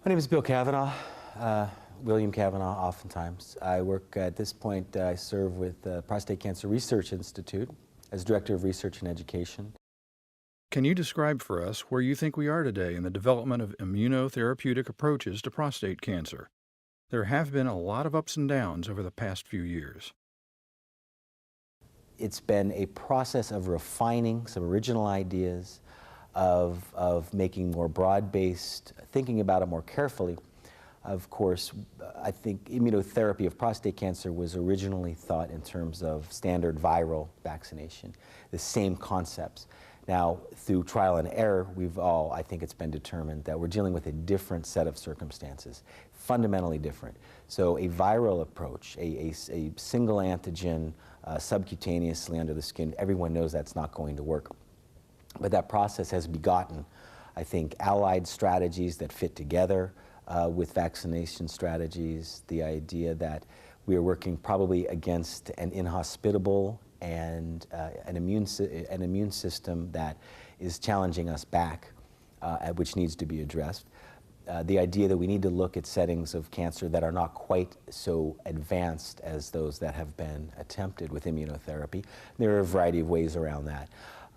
My name is Bill Cavanaugh, William Cavanaugh oftentimes. I work at this point, I serve with the Prostate Cancer Research Institute as Director of Research and Education. Can you describe for us where you think we are today in the development of immunotherapeutic approaches to prostate cancer? There have been a lot of ups and downs over the past few years. It's been a process of refining some original ideas, of making more broad-based, thinking about it more carefully. Of course, I think immunotherapy of prostate cancer was originally thought in terms of standard viral vaccination, the same concepts. Now, through trial and error, I think it's been determined that we're dealing with a different set of circumstances, fundamentally different. So a viral approach, a single antigen subcutaneously under the skin, everyone knows that's not going to work. But that process has begotten, I think, allied strategies that fit together with vaccination strategies, the idea that we are working probably against an inhospitable and an immune system that is challenging us back, which needs to be addressed. The idea that we need to look at settings of cancer that are not quite so advanced as those that have been attempted with immunotherapy. There are a variety of ways around that.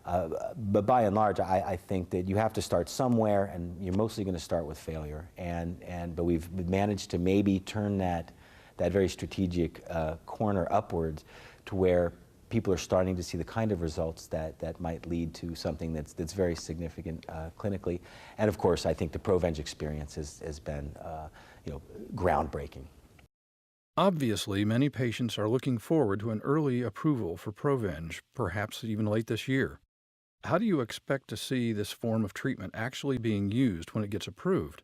But by and large, I think that you have to start somewhere, and you're mostly going to start with failure. But we've managed to maybe turn that very strategic corner upwards to where people are starting to see the kind of results that might lead to something that's very significant clinically. And of course, I think the Provenge experience has been groundbreaking. Obviously, many patients are looking forward to an early approval for Provenge, perhaps even late this year. How do you expect to see this form of treatment actually being used when it gets approved?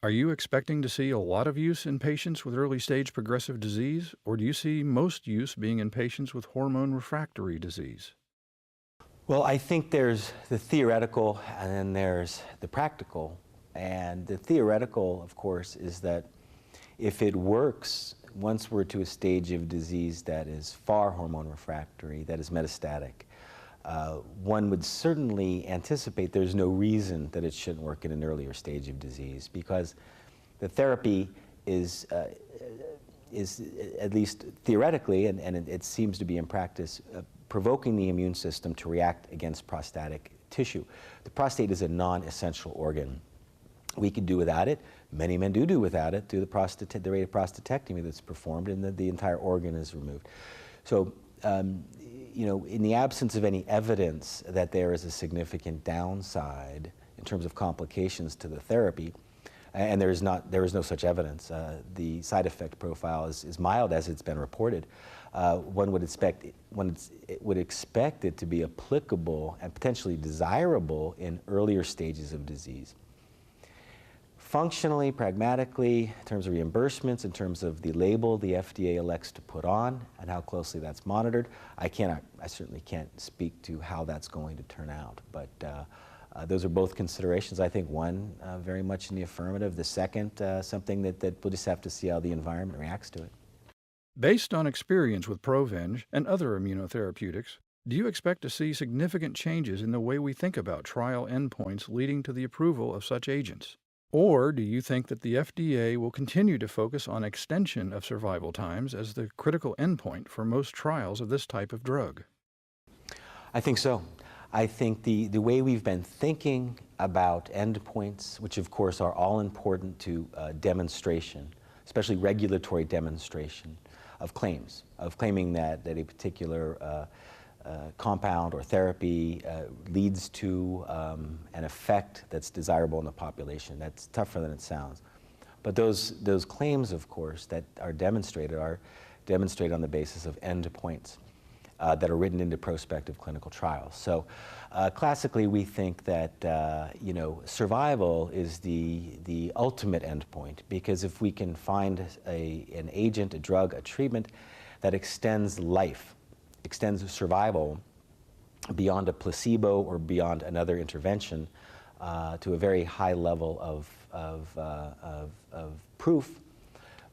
Are you expecting to see a lot of use in patients with early-stage progressive disease, or do you see most use being in patients with hormone-refractory disease? Well, I think there's the theoretical and then there's the practical. And the theoretical, of course, is that if it works, once we're to a stage of disease that is far hormone refractory, that is metastatic, one would certainly anticipate there's no reason that it shouldn't work in an earlier stage of disease, because the therapy is at least theoretically, and it seems to be in practice, provoking the immune system to react against prostatic tissue. The prostate is a non-essential organ. We could do without it. Many men do without it through the rate of prostatectomy that's performed, and the entire organ is removed. So, in the absence of any evidence that there is a significant downside in terms of complications to the therapy, and there is no such evidence, the side effect profile is mild as it's been reported. One would expect it to be applicable and potentially desirable in earlier stages of disease. Functionally, pragmatically, in terms of reimbursements, in terms of the label the FDA elects to put on and how closely that's monitored, I certainly can't speak to how that's going to turn out. But those are both considerations. I think one, very much in the affirmative. The second, something that we'll just have to see how the environment reacts to it. Based on experience with Provenge and other immunotherapeutics, do you expect to see significant changes in the way we think about trial endpoints leading to the approval of such agents? Or do you think that the FDA will continue to focus on extension of survival times as the critical endpoint for most trials of this type of drug? I think so. I think the way we've been thinking about endpoints, which of course are all important to demonstration, especially regulatory demonstration of claims, of claiming that a particular compound or therapy leads to an effect that's desirable in the population. That's tougher than it sounds. But those claims, of course, that are demonstrated on the basis of endpoints that are written into prospective clinical trials. So classically, we think that survival is the ultimate endpoint, because if we can find an agent, a drug, a treatment that extends life, extends survival beyond a placebo or beyond another intervention to a very high level of proof,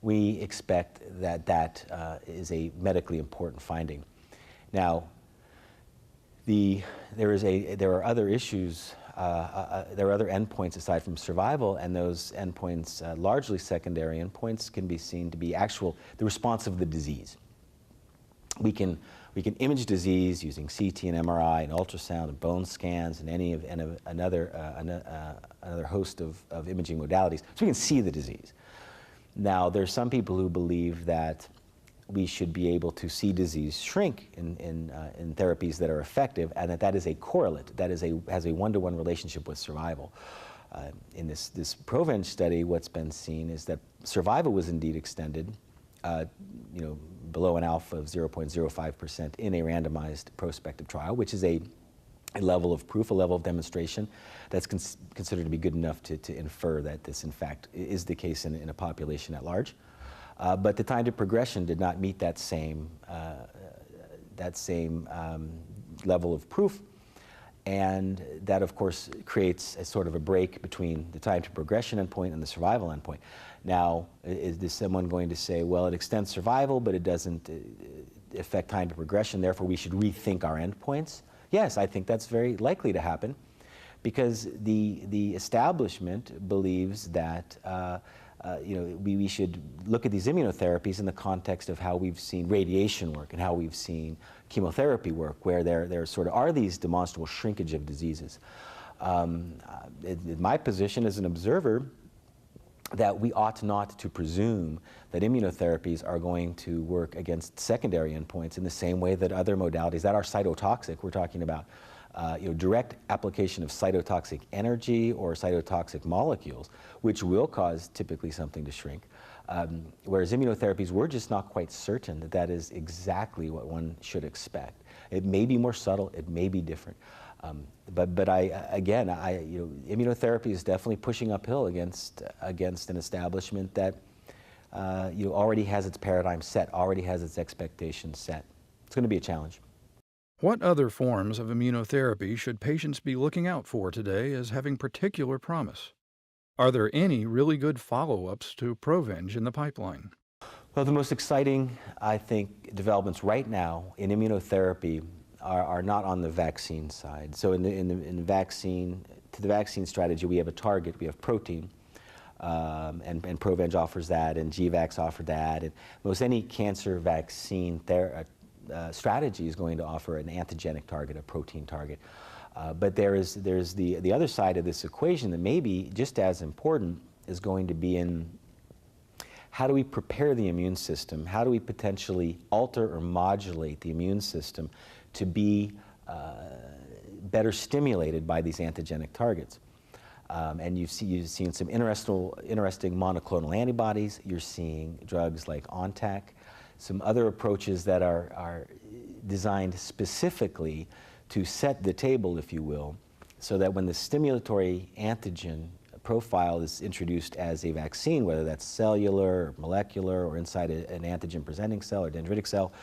we expect that is a medically important finding. Now, there are other issues there are other endpoints aside from survival, and those endpoints, largely secondary endpoints, can be seen to be the response of the disease. We can image disease using CT and MRI and ultrasound and bone scans and another host of imaging modalities, so we can see the disease. Now, there's some people who believe that we should be able to see disease shrink in therapies that are effective, and that is a correlate, that has a one-to-one relationship with survival. In this ProVenge study, what's been seen is that survival was indeed extended, below an alpha of 0.05% in a randomized prospective trial, which is a level of proof, a level of demonstration that's considered to be good enough to infer that this, in fact, is the case in a population at large. But the time to progression did not meet that same level of proof, and that, of course, creates a sort of a break between the time to progression endpoint and the survival endpoint. Now, is someone going to say, well, it extends survival, but it doesn't affect time to progression, therefore we should rethink our endpoints? Yes, I think that's very likely to happen, because the establishment believes that we should look at these immunotherapies in the context of how we've seen radiation work and how we've seen chemotherapy work, where there sort of are these demonstrable shrinkage of diseases. In my position as an observer, that we ought not to presume that immunotherapies are going to work against secondary endpoints in the same way that other modalities that are cytotoxic, we're talking about direct application of cytotoxic energy or cytotoxic molecules, which will cause typically something to shrink. Whereas immunotherapies, we're just not quite certain that that is exactly what one should expect. It may be more subtle, it may be different. But immunotherapy is definitely pushing uphill against an establishment that already has its paradigm set, already has its expectations set. It's going to be a challenge. What other forms of immunotherapy should patients be looking out for today as having particular promise? Are there any really good follow-ups to ProVenge in the pipeline? Well, the most exciting, I think, developments right now in immunotherapy are not on the vaccine side. So in the vaccine strategy, we have a target, we have protein, and ProVenge offers that, and GVAX offered that, and most any cancer vaccine strategy is going to offer an antigenic target, a protein target. But there's the other side of this equation that may be just as important, is going to be in how do we prepare the immune system? How do we potentially alter or modulate the immune system to be better stimulated by these antigenic targets? And you've seen some interesting monoclonal antibodies. You're seeing drugs like ONTAC, some other approaches that are designed specifically to set the table, if you will, so that when the stimulatory antigen profile is introduced as a vaccine, whether that's cellular, or molecular, or inside an antigen-presenting cell or dendritic cell,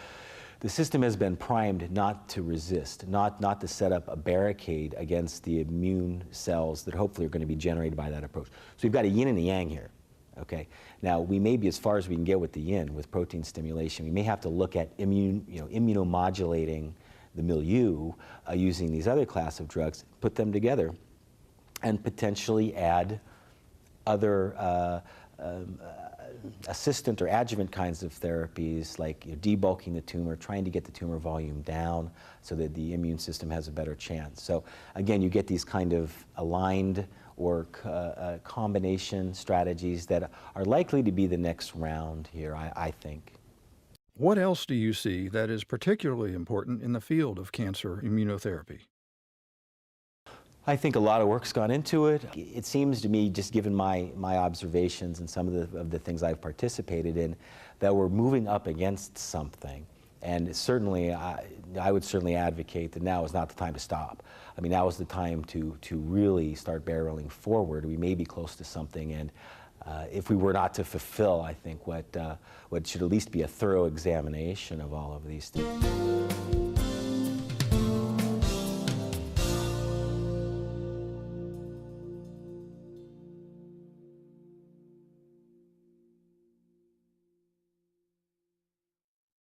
the system has been primed not to resist, not to set up a barricade against the immune cells that hopefully are going to be generated by that approach. So we've got a yin and a yang here. Okay. Now, we may be as far as we can get with the yin, with protein stimulation. We may have to look at immunomodulating the milieu using these other class of drugs, put them together, and potentially add other assistant or adjuvant kinds of therapies, like debulking the tumor, trying to get the tumor volume down so that the immune system has a better chance. So again, you get these kind of aligned or combination strategies that are likely to be the next round here, I think. What else do you see that is particularly important in the field of cancer immunotherapy? I think a lot of work's gone into it. It seems to me, just given my observations and some of the things I've participated in, that we're moving up against something. And certainly, I would certainly advocate that now is not the time to stop. I mean, now is the time to really start barreling forward. We may be close to something, and if we were not to fulfill, I think, what should at least be a thorough examination of all of these things.